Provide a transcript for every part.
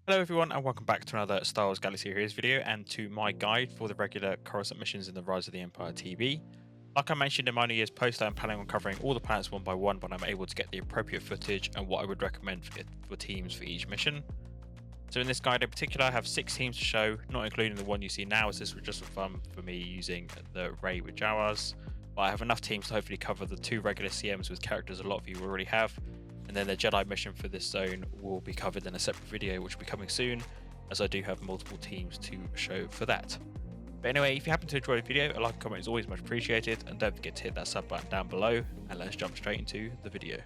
Hello everyone and welcome back to another Star Wars Galaxy Heroes video and to my guide for the regular Coruscant missions in the Rise of the Empire TV. Like I mentioned in my New Year's post, I'm planning on covering all the planets one by one when I'm able to get the appropriate footage and what I would recommend for teams for each mission. So in this guide in particular I have 6 teams to show, not including the one you see now, as this was just for fun for me using the Rey with Jawas. But I have enough teams to hopefully cover the 2 regular CMs with characters a lot of you already have. And then the Jedi mission for this zone will be covered in a separate video which will be coming soon, as I do have multiple teams to show for that. But anyway, if you happen to enjoy the video, a like and comment is always much appreciated, and don't forget to hit that sub button down below, and let's jump straight into the video.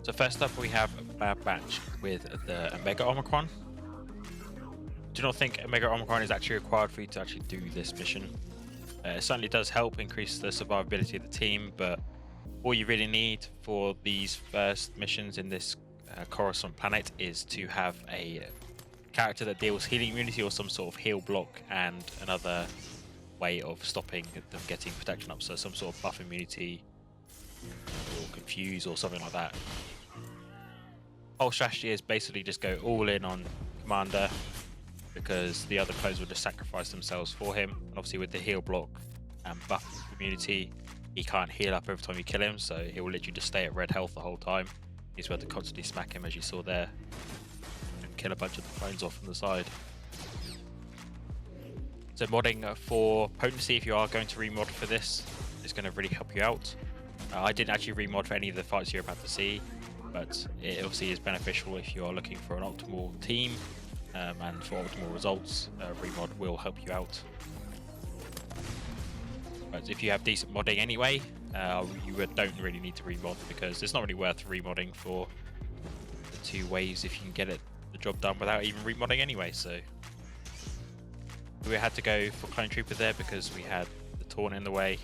So first up we have Bad Batch with the Omega Omicron. Do not think Omega Omicron is actually required for you to actually do this mission. It certainly does help increase the survivability of the team, but all you really need for these first missions in this Coruscant planet is to have a character that deals healing immunity or some sort of heal block and another way of stopping them getting protection up, so some sort of buff immunity or confuse or something like that. Whole strategy is basically just go all in on Commander, because the other clones will just sacrifice themselves for him, and obviously with the heal block and buff immunity he can't heal up every time you kill him, so he will literally just stay at red health the whole time. He's able to constantly smack him, as you saw there, and kill a bunch of the clones off from the side. So modding for potency, if you are going to remod for this, is going to really help you out. I didn't actually remod for any of the fights you're about to see, but it obviously is beneficial if you are looking for an optimal team and for optimal results. Remod will help you out. But if you have decent modding anyway, you don't really need to remod, because it's not really worth remodding for the 2 waves if you can get the job done without even remodding anyway. So we had to go for Clone Trooper there because we had the Taunt in the way.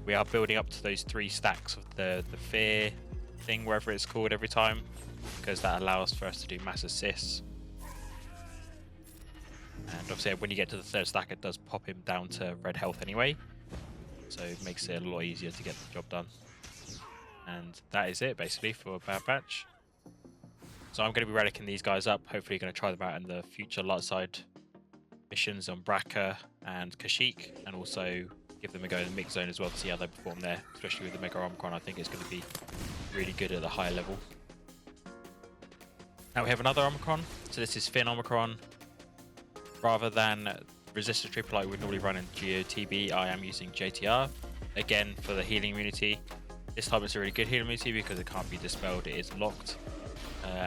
We are building up to those 3 stacks of the fear thing, wherever it's called, every time, because that allows for us to do mass assists. And obviously when you get to the 3rd stack it does pop him down to red health anyway, so it makes it a lot easier to get the job done. And that is it basically for Bad Batch. So I'm going to be relicking these guys up, hopefully going to try them out in the future light side missions on Bracca and Kashyyyk, and also give them a go in the mix zone as well to see how they perform there, especially with the Omega Omicron. I think it's going to be really good at the higher level. Now we have another Omicron, so this is Finn Omicron. Rather than Resistance Trooper like we would normally run in GOTB, I am using JTR, again for the healing immunity. This time it's a really good healing immunity because it can't be dispelled, it is locked.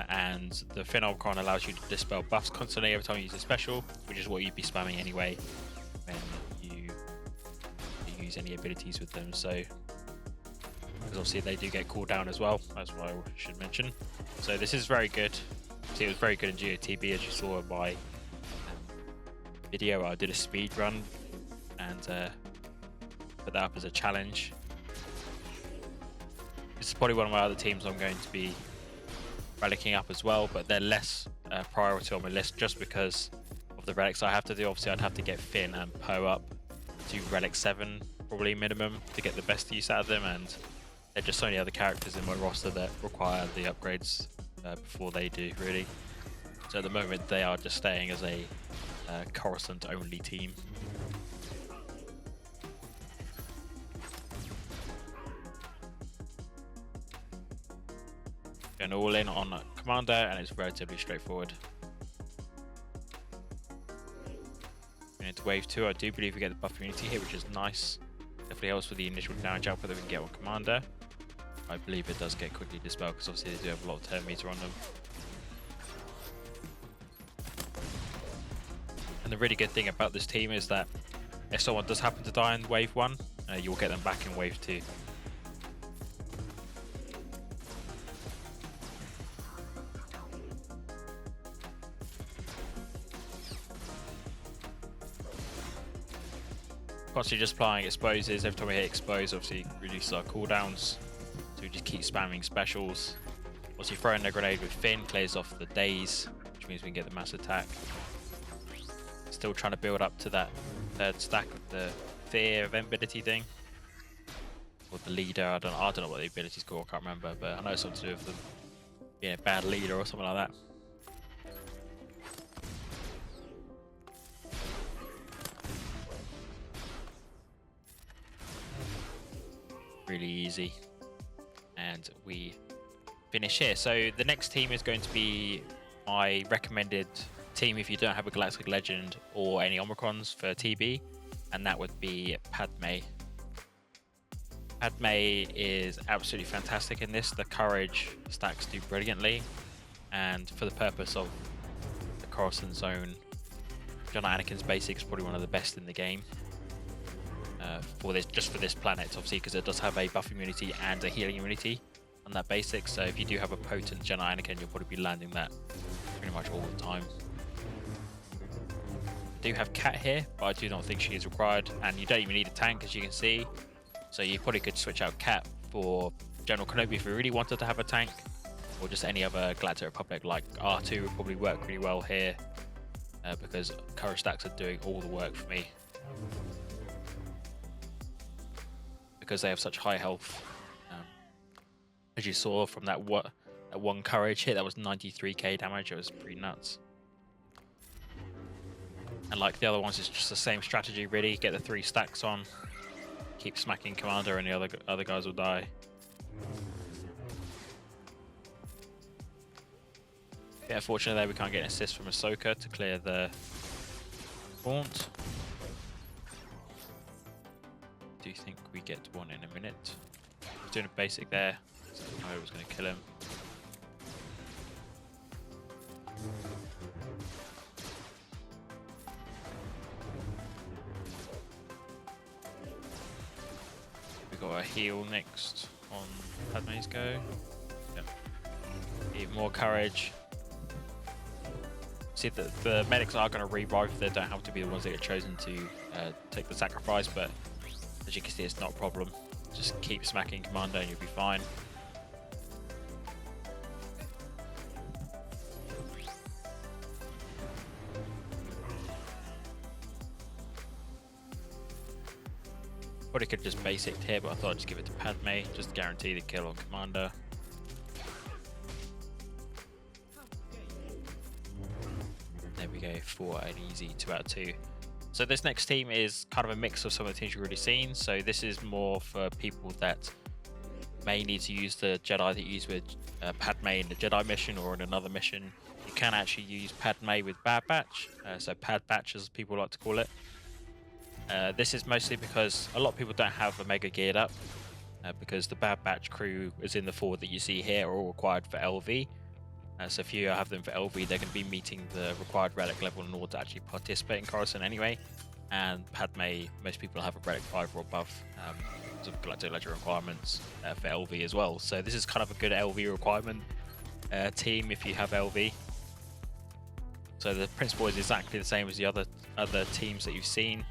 And the Finn Omicron allows you to dispel buffs constantly every time you use a special, which is what you'd be spamming anyway when you use any abilities with them. So, because obviously they do get cooldown as well, that's what I should mention. So this is very good. See, it was very good in GOTB, as you saw in my video where I did a speed run and put that up as a challenge. This is probably one of my other teams I'm going to be relicking up as well, but they're less priority on my list just because of the relics I have to do. Obviously I'd have to get Finn and Poe up to relic 7 probably minimum to get the best use out of them, and there are just so many other characters in my roster that require the upgrades before they do, really. So at the moment they are just staying as a Coruscant only team. Going all in on Commander, and it's relatively straightforward. Going into wave 2, I do believe we get the buff immunity here, which is nice. Definitely helps with the initial damage output that we can get on Commander. I believe it does get quickly dispelled because obviously they do have a lot of turn meter on them. And the really good thing about this team is that if someone does happen to die in wave 1, you'll get them back in wave 2. Constantly just applying exposes. Every time we hit expose, obviously reduces our cooldowns. So we just keep spamming specials. Obviously throwing a grenade with Finn clears off the daze, which means we can get the mass attack. Still trying to build up to that third stack of the fear event ability thing. Or the leader, I don't know what the ability's called, I can't remember, but I know it's something to do with them being a bad leader or something like that. Really easy. And we finish here. So the next team is going to be my recommended team if you don't have a Galactic Legend or any Omicrons for TB, and that would be Padme. Padme is absolutely fantastic in this. The courage stacks do brilliantly, and for the purpose of the Coruscant zone, Jedi Anakin's basic is probably one of the best in the game. For this planet, obviously, because it does have a buff immunity and a healing immunity on that basic. So if you do have a potent Jedi Anakin, you'll probably be landing that pretty much all the time. I do have Cat here, but I do not think she is required, and you don't even need a tank, as you can see. So you probably could switch out Cat for General Kenobi if you really wanted to have a tank, or just any other Galactic Republic like R2 would probably work really well here, because courage stacks are doing all the work for me. Because they have such high health. As you saw from that one courage hit, that was 93k damage. It was pretty nuts. And like the other ones, it's just the same strategy really. Get the 3 stacks on, keep smacking Commander, and the other guys will die. Yeah, fortunately there we can't get an assist from Ahsoka to clear the haunt. Do you think we get one in a minute? He's doing a basic there. So I was going to kill him. We got a heal next on Padme's go. Yep. Even more courage. See, the medics are going to revive. They don't have to be the ones that get chosen to take the sacrifice, but as you can see, it's not a problem. Just keep smacking Commander and you'll be fine. Probably could just basic here, but I thought I'd just give it to Padme, just to guarantee the kill on Commander. There we go, for an easy 2 out of 2. So this next team is kind of a mix of some of the teams you've already seen. So this is more for people that may need to use the Jedi that you use with Padme in the Jedi mission or in another mission. You can actually use Padme with Bad Batch, so Pad Batch as people like to call it. This is mostly because a lot of people don't have Omega geared up, because the Bad Batch crew is in the 4 that you see here are all required for LV. So if you have them for LV, they're going to be meeting the required relic level in order to actually participate in Coruscant anyway. And Padme, most people have a relic 5 or above, because of Galactic Legend requirements for LV as well. So this is kind of a good LV requirement team if you have LV. So the principle is exactly the same as the other teams that you've seen.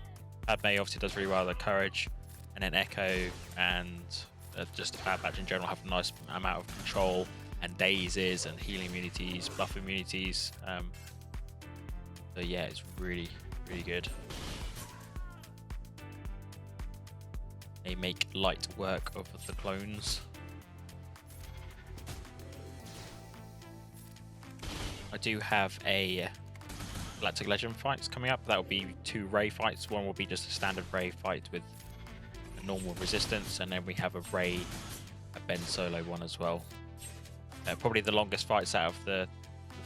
Padme obviously does really well with the courage, and then Echo and just Bad Batch in general have a nice amount of control and dazes and healing immunities, buff immunities. So yeah, it's really, really good. They make light work of the clones. I do have a Galactic Legend fights coming up. That will be 2 Rey fights. One will be just a standard Rey fight with a normal resistance, and then we have a Rey Ben Solo one as well. Probably the longest fights out of the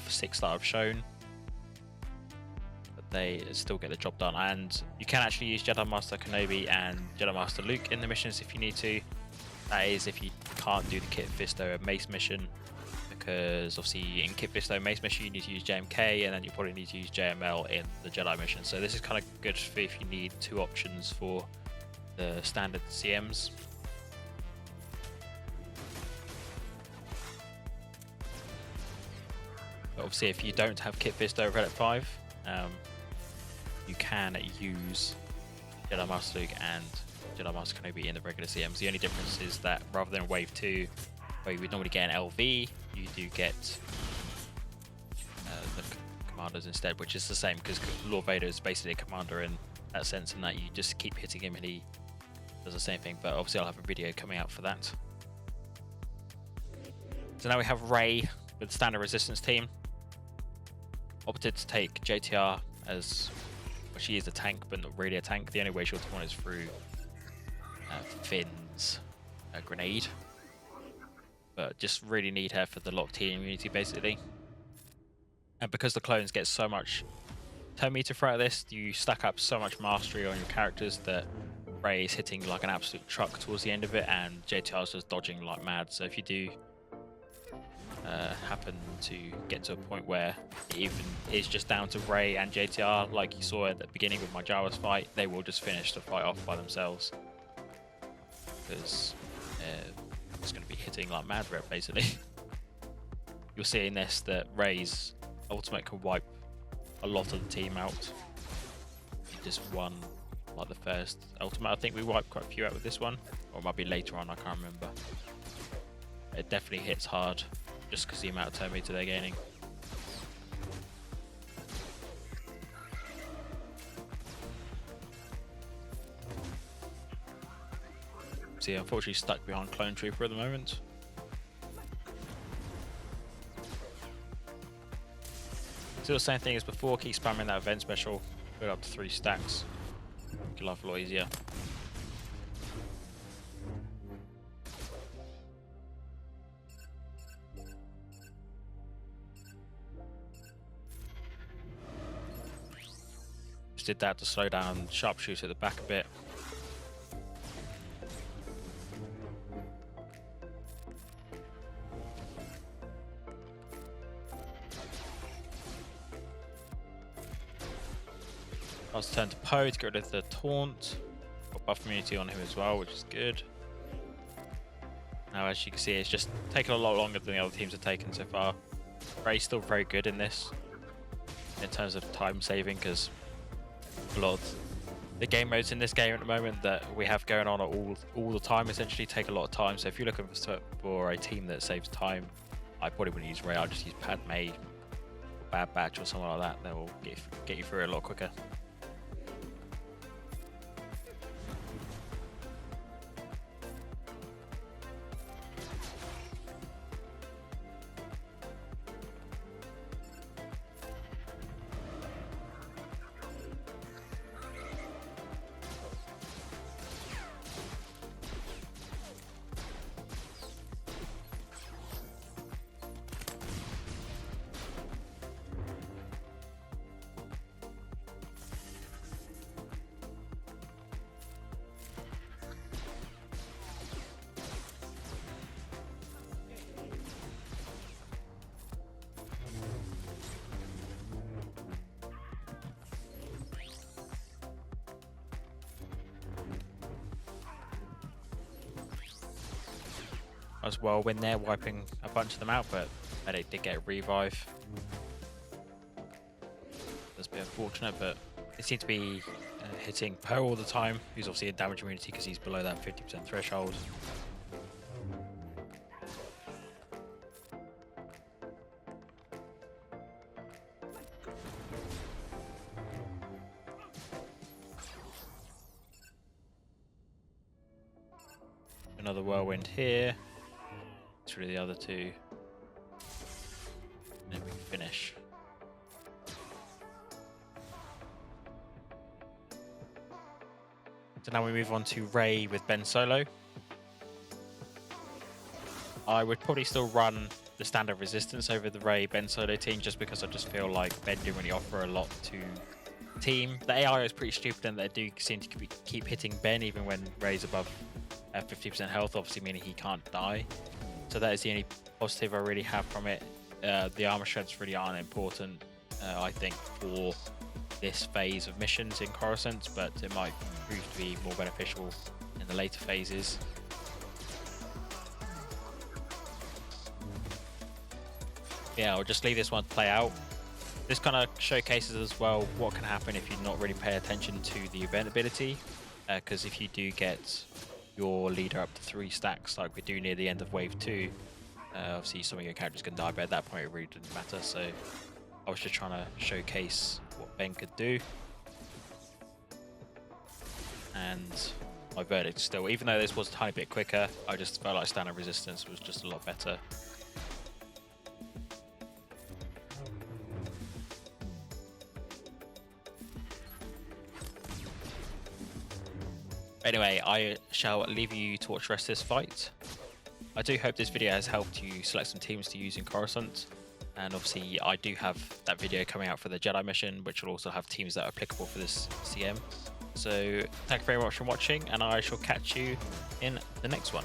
6 that I've shown, but they still get the job done. And you can actually use Jedi Master Kenobi and Jedi Master Luke in the missions if you need to. That is if you can't do the Kit Fisto Mace mission, because obviously in Kit Fisto Mace mission you need to use JMK, and then you probably need to use JML in the Jedi mission. So this is kind of good for if you need 2 options for the standard CMs. But obviously if you don't have Kit Fisto Relic 5, you can use Jedi Master Luke and Jedi Master Kenobi in the regular CMs. The only difference is that rather than Wave 2, where you would normally get an LV, you do get commanders instead, which is the same because Lord Vader is basically a commander in that sense, and that you just keep hitting him and he does the same thing. But obviously I'll have a video coming out for that. So now we have Rey with the standard resistance team. Opted to take JTR as, well, she is a tank, but not really a tank. The only way she'll spawn is through Finn's grenade. But just really need her for the locked in immunity, basically. And because the clones get so much turn meter throughout this, you stack up so much mastery on your characters that Rey is hitting like an absolute truck towards the end of it, and JTR is just dodging like mad. So if you do happen to get to a point where it even is just down to Rey and JTR, like you saw at the beginning with my Jawas fight, they will just finish the fight off by themselves. Because it's going to be hitting like mad rep, basically. You'll see in this that Rey's ultimate can wipe a lot of the team out. He just won like the first ultimate. I think we wiped quite a few out with this one, or it might be later on, I can't remember. It definitely hits hard just because the amount of turn meter they're gaining. So yeah, unfortunately stuck behind Clone Trooper at the moment. Still the same thing as before, keep spamming that event special, put it up to 3 stacks, make your life a lot easier. Just did that to slow down sharpshooter at the back a bit. I was turned to Poe to get rid of the taunt. Got buff immunity on him as well, which is good. Now, as you can see, it's just taken a lot longer than the other teams have taken so far. Rey's still very good in this, in terms of time saving, because a lot of the game modes in this game at the moment that we have going on all the time essentially take a lot of time. So if you're looking for a team that saves time, I probably wouldn't use Rey. I'd just use Padme, or Bad Batch, or something like that. That will get you through it a lot quicker. As well when they're wiping a bunch of them out, but they did get a revive. That's a bit unfortunate, but they seem to be hitting Poe all the time, who's obviously in damage immunity because he's below that 50% threshold. Another whirlwind here. It's really the other two. And then we can finish. So now we move on to Rey with Ben Solo. I would probably still run the standard resistance over the Rey Ben Solo team just because I just feel like Ben didn't really offer a lot to the team. The AI is pretty stupid and they do seem to keep hitting Ben even when Rey's above 50% health, obviously meaning he can't die. So that is the only positive I really have from it. The armor strengths really aren't important, I think, for this phase of missions in Coruscant, but it might prove to be more beneficial in the later phases. Yeah, I'll just leave this one to play out. This kind of showcases as well what can happen if you not really pay attention to the event ability, because if you do get your leader up to 3 stacks like we do near the end of wave 2, obviously some of your characters can die, but at that point it really didn't matter. So I was just trying to showcase what Ben could do. And my verdict still, even though this was a tiny bit quicker, I just felt like standard resistance was just a lot better. Anyway, I shall leave you to watch the rest of this fight. I do hope this video has helped you select some teams to use in Coruscant. And obviously I do have that video coming out for the Jedi mission, which will also have teams that are applicable for this CM. So thank you very much for watching, and I shall catch you in the next one.